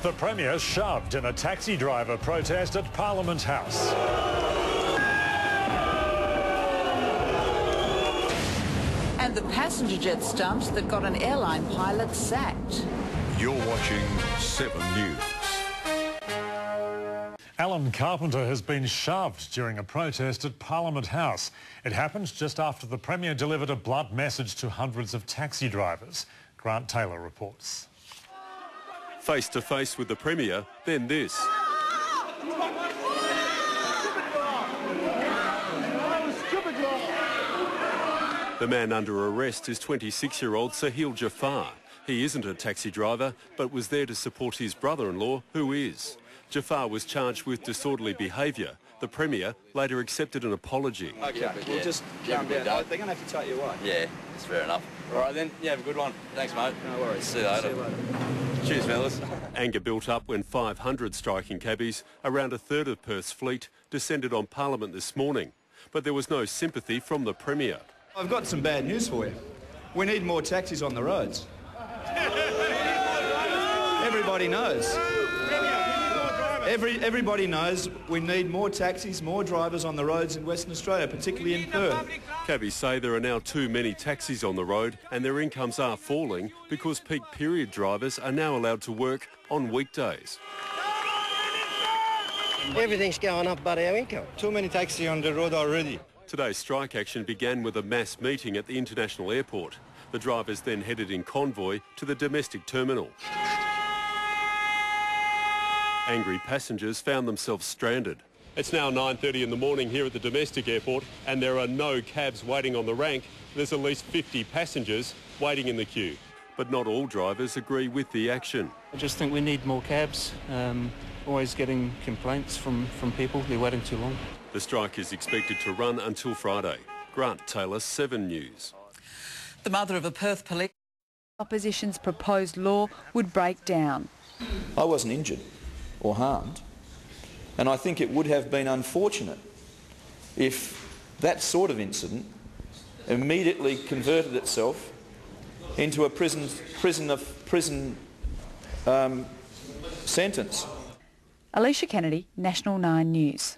The Premier shoved in a taxi driver protest at Parliament House. And the passenger jet stumps that got an airline pilot sacked. You're watching 7 News. Alan Carpenter has been shoved during a protest at Parliament House. It happened just after the Premier delivered a blunt message to hundreds of taxi drivers. Grant Taylor reports. Face to face with the Premier, then this. The man under arrest is 26-year-old Sahil Jafar. He isn't a taxi driver, but was there to support his brother-in-law, who is. Jafar was charged with disorderly behaviour. The Premier later accepted an apology. OK, we'll just calm down. They're going to have to take you away. Yeah, that's fair enough. All right then, yeah, have a good one. Thanks, mate. No worries. See you later. Cheers, fellas. Anger built up when 500 striking cabbies, around a third of Perth's fleet, descended on Parliament this morning. But there was no sympathy from the Premier. I've got some bad news for you. We need more taxis on the roads. Everybody knows. Everybody knows we need more taxis, more drivers on the roads in Western Australia, particularly in Perth. Cabbies say there are now too many taxis on the road and their incomes are falling because peak period drivers are now allowed to work on weekdays. Everything's going up but our income. Too many taxis on the road already. Today's strike action began with a mass meeting at the international airport. The drivers then headed in convoy to the domestic terminal. Angry passengers found themselves stranded. It's now 9:30 in the morning here at the domestic airport and there are no cabs waiting on the rank. There's at least 50 passengers waiting in the queue. But not all drivers agree with the action. I just think we need more cabs. Always getting complaints from people, they're waiting too long. The strike is expected to run until Friday. Grant Taylor, 7 News. The mother of a Perth police... Opposition's proposed law would break down. I wasn't injured or harmed, and I think it would have been unfortunate if that sort of incident immediately converted itself into a prison sentence. Alicia Kennedy, National 9 News.